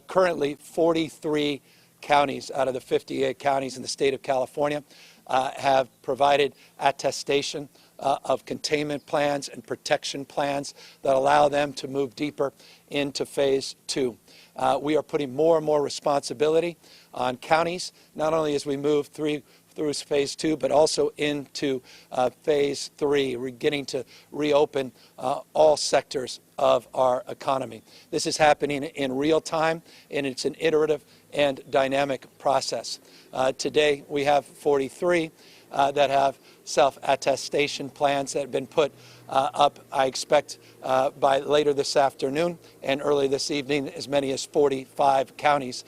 Currently, 43 counties out of the 58 counties in the state of California have provided attestation of containment plans and protection plans that allow them to move deeper into phase 2. We are putting more and more responsibility on counties, not only as we move through phase 2, but also into phase 3. We're getting to reopen all sectors of our economy. This is happening in real time, and it's an iterative and dynamic process. Today, we have 43 that have self-attestation plans that have been put up, I expect, by later this afternoon and early this evening. As many as 45 counties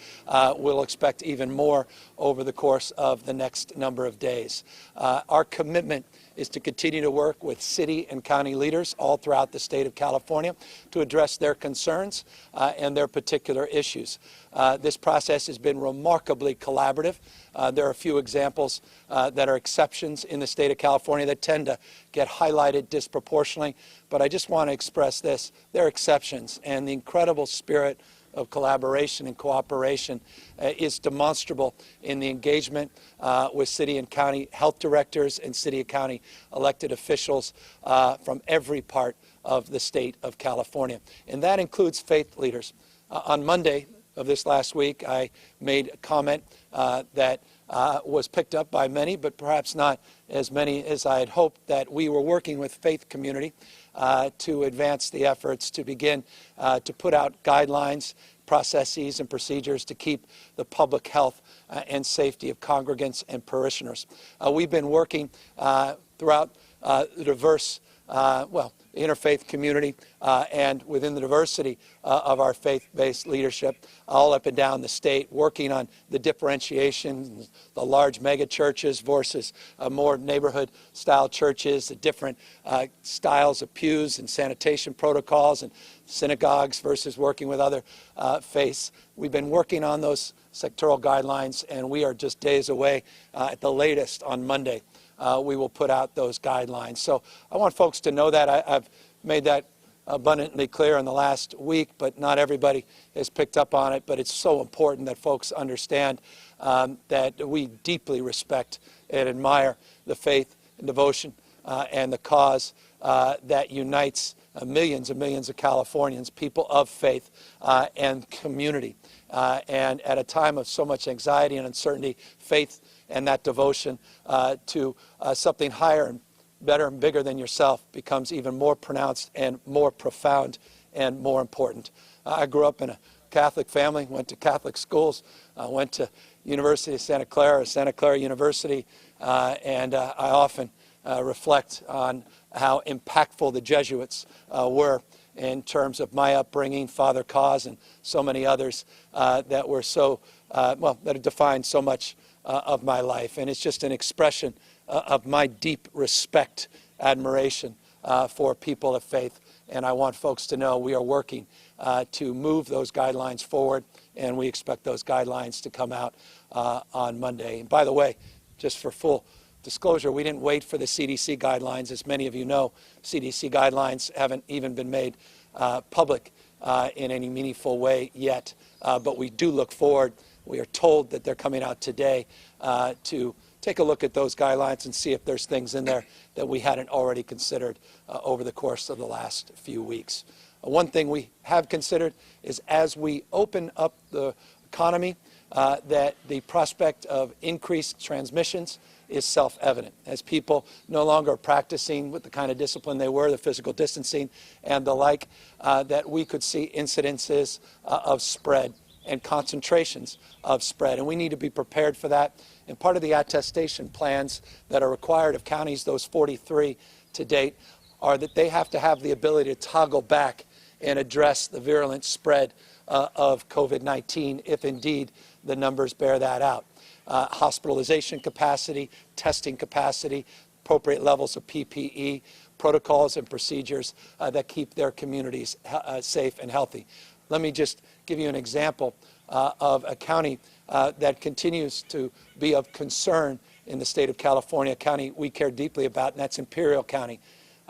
will expect even more over the course of the next number of days. Our commitment is to continue to work with city and county leaders all throughout the state of California to address their concerns and their particular issues. This process has been remarkably collaborative. There are a few examples that are exceptions in the state of California that tend to get highlighted disproportionately, but I just want to express this. They're exceptions, and the incredible spirit of collaboration and cooperation is demonstrable in the engagement with city and county health directors and city and county elected officials from every part of the state of California. And that includes faith leaders. On Monday of this last week, I made a comment that was picked up by many, but perhaps not as many as I had hoped, that we were working with faith community to advance the efforts to begin to put out guidelines, processes, and procedures to keep the public health and safety of congregants and parishioners. We've been working throughout the diverse, interfaith community and within the diversity of our faith-based leadership all up and down the state, working on the differentiation, the large mega churches versus more neighborhood-style churches, the different styles of pews and sanitation protocols, and synagogues versus working with other faiths. We've been working on those sectoral guidelines, and we are just days away. At the latest on Monday, we will put out those guidelines. So I want folks to know that. I've made that abundantly clear in the last week, but not everybody has picked up on it. But it's so important that folks understand that we deeply respect and admire the faith and devotion and the cause that unites millions and millions of Californians, people of faith and community. And at a time of so much anxiety and uncertainty, faith and that devotion to something higher and better and bigger than yourself becomes even more pronounced and more profound and more important. I grew up in a Catholic family, went to Catholic schools, went to University of Santa Clara University, and I often reflect on how impactful the Jesuits were in terms of my upbringing, Father Cause, and so many others that were so, that have defined so much of my life. And it's just an expression of my deep respect, admiration for people of faith. And I want folks to know we are working to move those guidelines forward, and we expect those guidelines to come out on Monday. And by the way, just for full disclosure, we didn't wait for the CDC guidelines. As many of you know, CDC guidelines haven't even been made public in any meaningful way yet. But we do look forward. We are told that they're coming out today to take a look at those guidelines and see if there's things in there that we hadn't already considered over the course of the last few weeks. One thing we have considered is as we open up the economy, that the prospect of increased transmissions is self-evident. As people no longer are practicing with the kind of discipline they were, the physical distancing and the like, that we could see incidences of spread and concentrations of spread. And we need to be prepared for that. And part of the attestation plans that are required of counties, those 43 to date, are that they have to have the ability to toggle back and address the virulent spread of COVID-19 if indeed the numbers bear that out. Hospitalization capacity, testing capacity, appropriate levels of PPE, protocols and procedures that keep their communities safe and healthy. Let me just give you an example of a county that continues to be of concern in the state of California, a county we care deeply about, and that's Imperial County.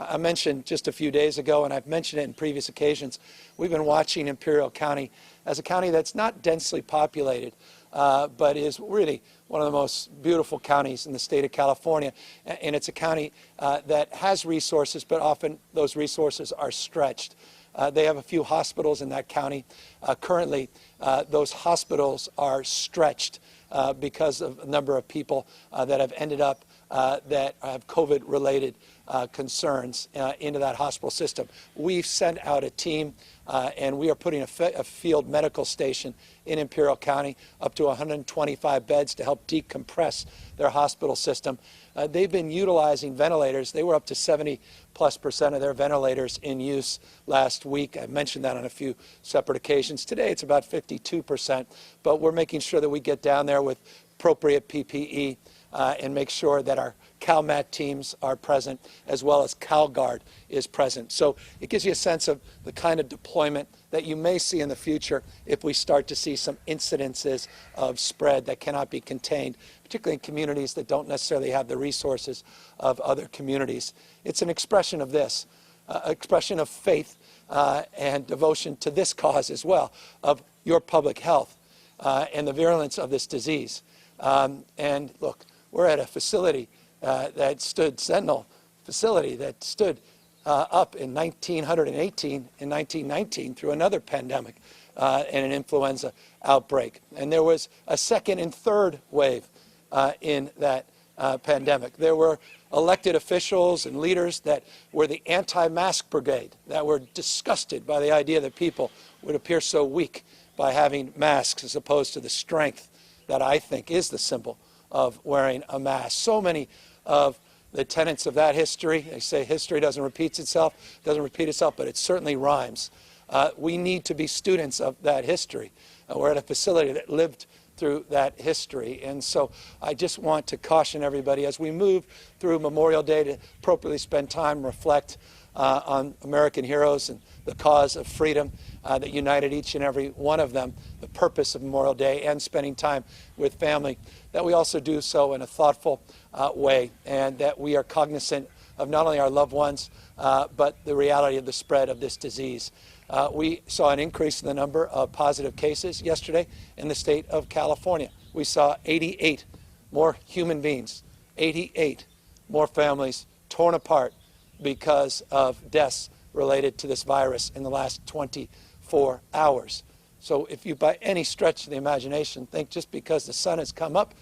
I mentioned just a few days ago, and I've mentioned it in previous occasions, we've been watching Imperial County as a county that's not densely populated, but is really one of the most beautiful counties in the state of California. And it's a county that has resources, but often those resources are stretched. They have a few hospitals in that county. Currently, those hospitals are stretched because of a number of people that have ended up that have COVID-related concerns into that hospital system. We've sent out a team, and we are putting a field medical station in Imperial County, up to 125 beds to help decompress their hospital system. They've been utilizing ventilators. They were up to 70+% of their ventilators in use last week. I mentioned that on a few separate occasions. Today it's about 52%, but we're making sure that we get down there with appropriate PPE and make sure that our CalMat teams are present, as well as CalGuard is present. So it gives you a sense of the kind of deployment that you may see in the future if we start to see some incidences of spread that cannot be contained, particularly in communities that don't necessarily have the resources of other communities. It's an expression of this, expression of faith and devotion to this cause as well, of your public health and the virulence of this disease. And look, we're at a facility that stood, Sentinel facility, that stood up in 1918 and 1919 through another pandemic and an influenza outbreak. And there was a second and third wave in that pandemic. There were elected officials and leaders that were the anti-mask brigade, that were disgusted by the idea that people would appear so weak by having masks as opposed to the strength that I think is the symbol of wearing a mask. So many of the tenets of that history, they say history doesn't repeat itself, but it certainly rhymes. We need to be students of that history. We're at a facility that lived through that history. And so I just want to caution everybody as we move through Memorial Day to appropriately spend time, reflect on American heroes and the cause of freedom that united each and every one of them, the purpose of Memorial Day, and spending time with family, that we also do so in a thoughtful way, and that we are cognizant of not only our loved ones, but the reality of the spread of this disease. We saw an increase in the number of positive cases yesterday in the state of California. We saw 88 more human beings, 88 more families torn apart because of deaths related to this virus in the last 24 hours. So if you, by any stretch of the imagination, think just because the sun has come up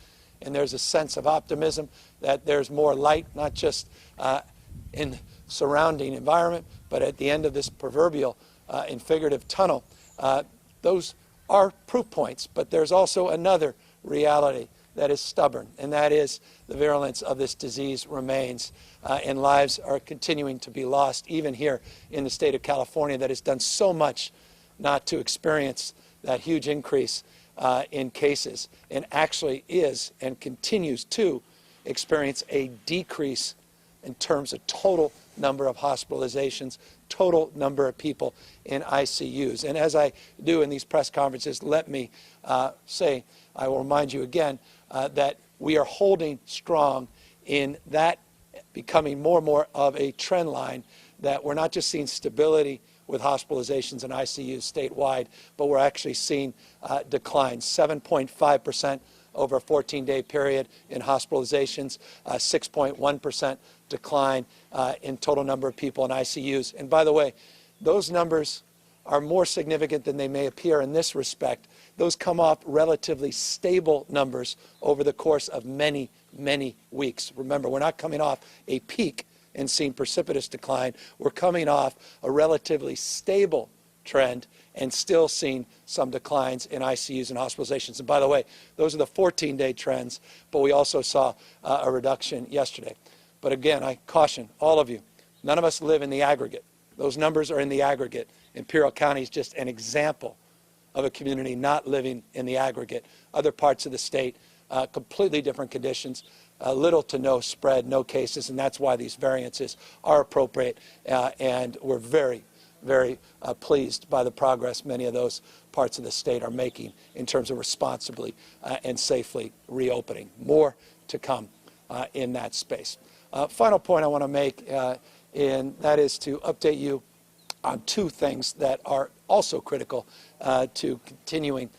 and there's a sense of optimism that there's more light, not just in the surrounding environment, but at the end of this proverbial and figurative tunnel, those are proof points. But there's also another reality that is stubborn, and that is the virulence of this disease remains, and lives are continuing to be lost, even here in the state of California that has done so much not to experience that huge increase in cases, and actually is and continues to experience a decrease in terms of total number of hospitalizations, total number of people in ICUs. And as I do in these press conferences, let me say, I will remind you again, that we are holding strong in that becoming more and more of a trend line, that we're not just seeing stability with hospitalizations in ICUs statewide, but we're actually seeing declines, 7.5% over a 14-day period in hospitalizations, 6.1% decline in total number of people in ICUs. And by the way, those numbers are more significant than they may appear in this respect. Those come off relatively stable numbers over the course of many, many weeks. Remember, we're not coming off a peak and seeing precipitous decline. We're coming off a relatively stable trend and still seeing some declines in ICUs and hospitalizations. And by the way, those are the 14-day trends, but we also saw a reduction yesterday. But again, I caution all of you, none of us live in the aggregate. Those numbers are in the aggregate. Imperial County is just an example of a community not living in the aggregate. Other parts of the state, completely different conditions, little to no spread, no cases, and that's why these variances are appropriate, and we're very, very pleased by the progress many of those parts of the state are making in terms of responsibly and safely reopening. More to come in that space. Final point I want to make and that is to update you on two things that are also critical to continuing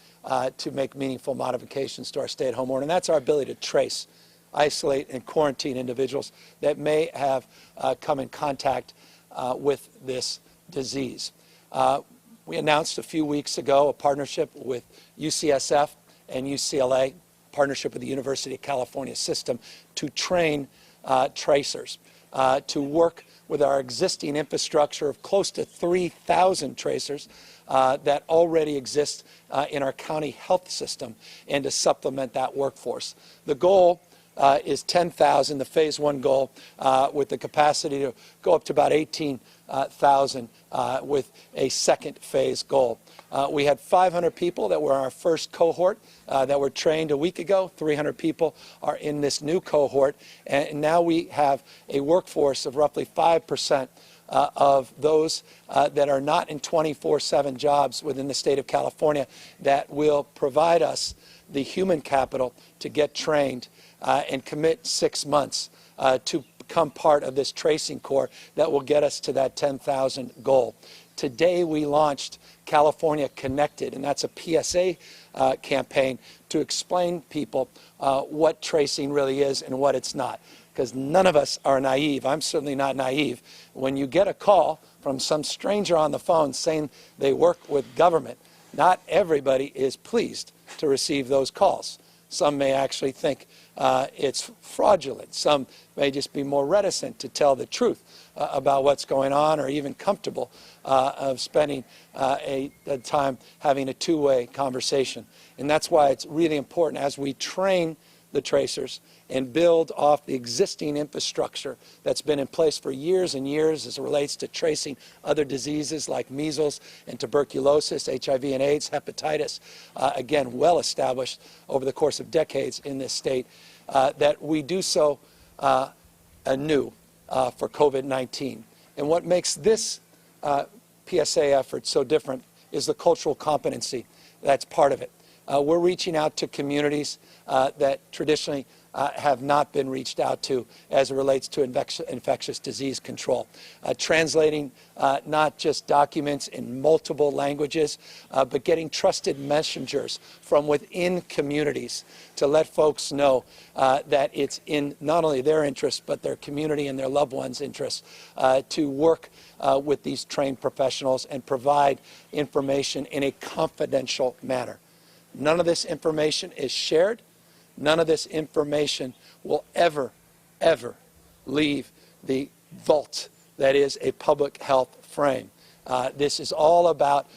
to make meaningful modifications to our stay-at-home order, and that's our ability to trace, isolate, and quarantine individuals that may have come in contact with this disease. We announced a few weeks ago a partnership with UCSF and UCLA, partnership with the University of California system, to train tracers, to work with our existing infrastructure of close to 3,000 tracers that already exist in our county health system, and to supplement that workforce. The goal is 10,000, the phase one goal, with the capacity to go up to about 18,000 with a second phase goal. We had 500 people that were our first cohort that were trained a week ago. 300 people are in this new cohort, and now we have a workforce of roughly 5% of those that are not in 24/7 jobs within the state of California that will provide us the human capital to get trained and commit 6 months to become part of this tracing corps that will get us to that 10,000 goal. Today we launched California Connected, and that's a PSA campaign to explain people what tracing really is and what it's not. Because none of us are naive. I'm certainly not naive. When you get a call from some stranger on the phone saying they work with government, not everybody is pleased to receive those calls. Some may actually think it's fraudulent. Some may just be more reticent to tell the truth about what's going on, or even comfortable of spending a time having a two-way conversation. And that's why it's really important, as we train the tracers and build off the existing infrastructure that's been in place for years and years as it relates to tracing other diseases like measles and tuberculosis, HIV and AIDS, hepatitis, again, well established over the course of decades in this state, that we do so anew for COVID-19. And what makes this PSA effort so different is the cultural competency that's part of it. We're reaching out to communities that traditionally have not been reached out to as it relates to infectious disease control. Translating not just documents in multiple languages, but getting trusted messengers from within communities to let folks know that it's in not only their interest, but their community and their loved ones' interests to work with these trained professionals and provide information in a confidential manner. None of this information is shared. None of this information will ever, ever leave the vault that is a public health frame. This is all about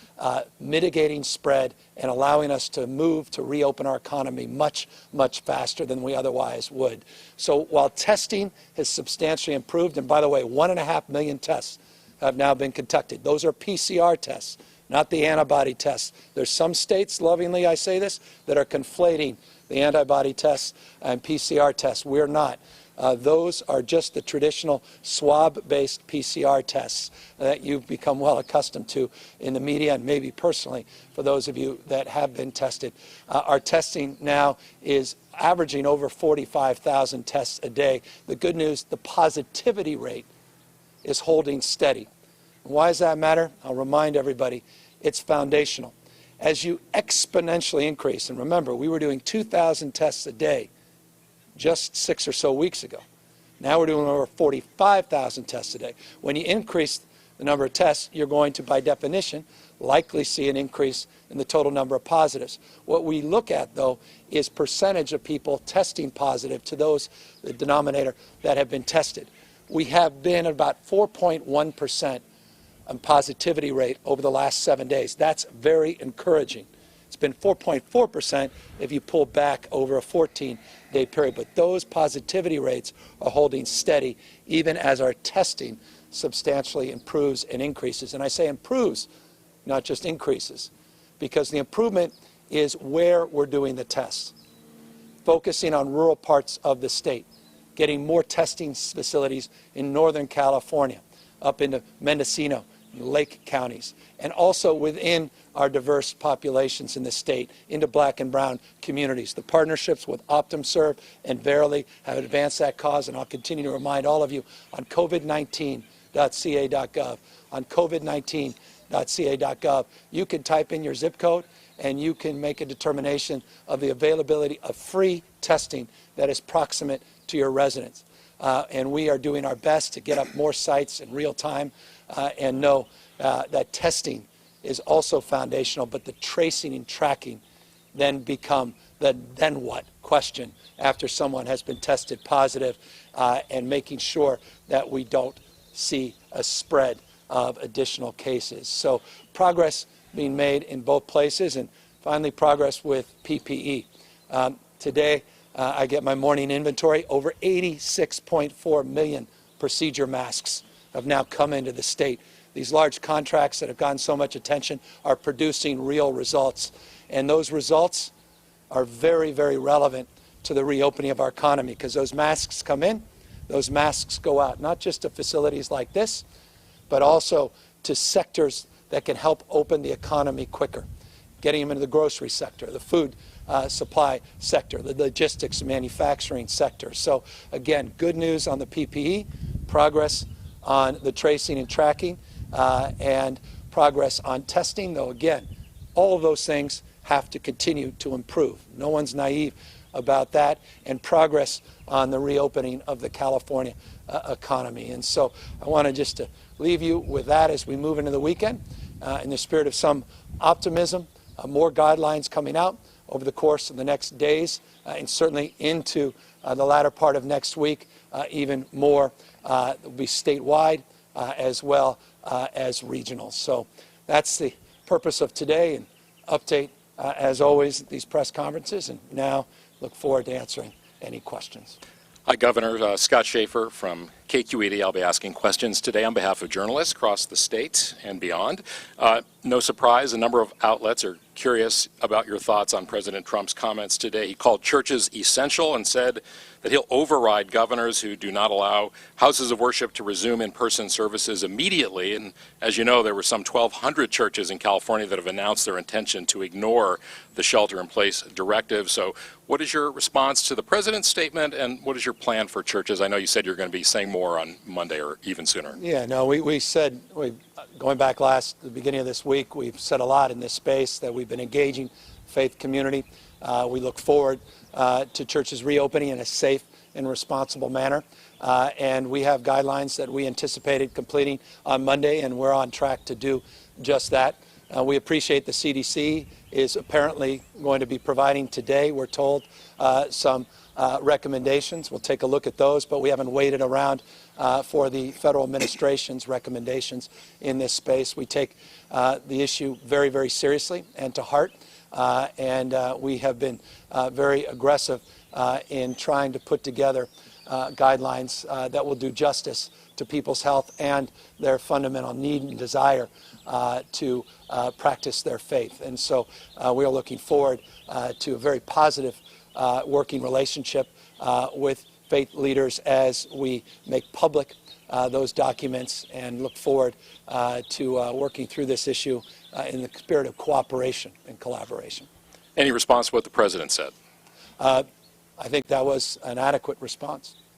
mitigating spread and allowing us to move to reopen our economy much, much faster than we otherwise would. So while testing has substantially improved, and by the way, 1.5 million tests have now been conducted. Those are PCR tests, not the antibody tests. There's some states, lovingly I say this, that are conflating the antibody tests and PCR tests. We're not. Those are just the traditional swab-based PCR tests that you've become well accustomed to in the media, and maybe personally for those of you that have been tested. Our testing now is averaging over 45,000 tests a day. The good news, the positivity rate is holding steady. Why does that matter? I'll remind everybody, it's foundational. As you exponentially increase, and remember, we were doing 2,000 tests a day just 6 or so weeks ago. Now we're doing over 45,000 tests a day. When you increase the number of tests, you're going to, by definition, likely see an increase in the total number of positives. What we look at, though, is percentage of people testing positive to those, the denominator, that have been tested. We have been about 4.1% positivity rate over the last 7 days. That's very encouraging. It's been 4.4% if you pull back over a 14-day period. But those positivity rates are holding steady even as our testing substantially improves and increases. And I say improves, not just increases, because the improvement is where we're doing the tests, focusing on rural parts of the state, getting more testing facilities in Northern California, up into Mendocino, Lake counties, and also within our diverse populations in the state into black and brown communities. The partnerships with OptumServe and Verily have advanced that cause, and I'll continue to remind all of you on COVID-19, covid19.ca.gov, on covid19.ca.gov. You can type in your zip code and you can make a determination of the availability of free testing that is proximate to your residence. And we are doing our best to get up more sites in real time and know that testing is also foundational, but the tracing and tracking then become the then what question after someone has been tested positive, and making sure that we don't see a spread of additional cases. So progress being made in both places, and finally progress with PPE. Today I get my morning inventory. Over 86.4 million procedure masks have now come into the state. These large contracts that have gotten so much attention are producing real results. And those results are very, very relevant to the reopening of our economy, because those masks come in, those masks go out, not just to facilities like this, but also to sectors that can help open the economy quicker, getting them into the grocery sector, the food supply sector, the logistics and manufacturing sector. So again, good news on the PPE, progress on the tracing and tracking, and progress on testing, though again, all of those things have to continue to improve. No one's naive about that, and progress on the reopening of the California economy. And so I want to just leave you with that as we move into the weekend, in the spirit of some optimism, more guidelines coming out over the course of the next days, and certainly into the latter part of next week, even more will be statewide as well as regional. So that's the purpose of today, and update as always at these press conferences, and now look forward to answering any questions. Hi, Governor. Scott Schaefer from KQED. I'll be asking questions today on behalf of journalists across the state and beyond. No surprise, a number of outlets are curious about your thoughts on President Trump's comments today. He called churches essential and said that he'll override governors who do not allow houses of worship to resume in-person services immediately. And as you know, there were some 1,200 churches in California that have announced their intention to ignore the shelter-in-place directive. So what is your response to the president's statement, and what is your plan for churches? I know you said you're going to be saying more on Monday or even sooner. Yeah, no, we said, going back the beginning of this week, we've said a lot in this space that we've been engaging faith community. We look forward to churches reopening in a safe and responsible manner. And we have guidelines that we anticipated completing on Monday, and we're on track to do just that. We appreciate the CDC is apparently going to be providing today, we're told, some recommendations. We'll take a look at those, but we haven't waited around for the federal administration's recommendations in this space. We take the issue very, very seriously and to heart, and we have been very aggressive in trying to put together guidelines that will do justice to people's health and their fundamental need and desire to practice their faith. And so we are looking forward to a very positive working relationship with faith leaders as we make public those documents, and look forward to working through this issue in the spirit of cooperation and collaboration. Any response to what the president said? I think that was an adequate response.